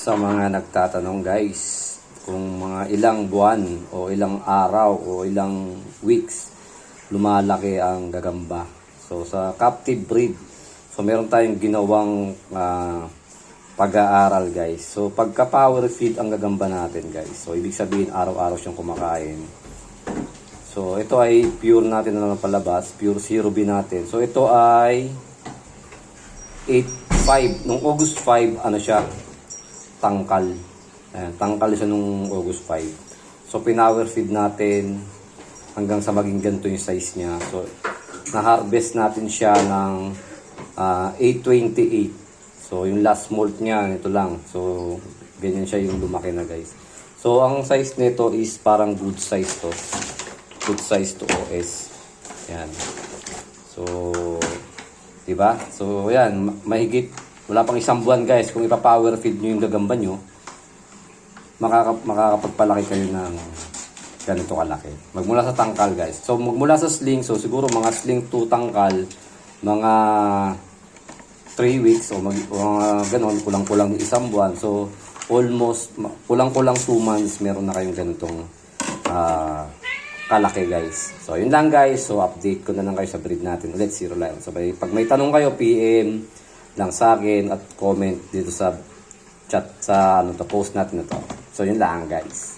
Sa mga nagtatanong guys, kung mga ilang buwan o ilang araw o ilang weeks lumalaki ang gagamba. So sa captive breed, so meron tayong ginawang pag-aaral guys. So pagka power feed ang gagamba natin guys, so ibig sabihin araw-araw siyang kumakain. So ito ay pure natin na palabas, pure 0B natin. So ito ay 8.5, nung August 5 ano siya, tangkal. Ayan, tangkal siya nung August 5. So pinower feed natin hanggang sa maging ganito yung size niya. So na-harvest natin siya ng 828. So yung last molt niya ito lang. So ganyan siya yung lumaki na guys. So ang size nito is parang good size to. Good size to OS. Yan. So, di ba? So, yan, mahigit wala pang isang buwan guys, kung ipa-power feed niyo yung gagamba niyo, makakapagpalaki kayo ng ganito kalaki. Magmula sa tangkal guys. So, magmula sa sling, so siguro mga sling 2 tangkal, mga 3 weeks o ganon, kulang-kulang ng isang buwan. So, almost kulang-kulang 2 months meron na kayong ganitong kalaki guys. So yun lang guys. So update ko na lang kayo sa breed natin ulit, Zero Lion. So pag may tanong kayo, PM lang sa akin at comment dito sa chat sa post natin na to. So yun lang guys.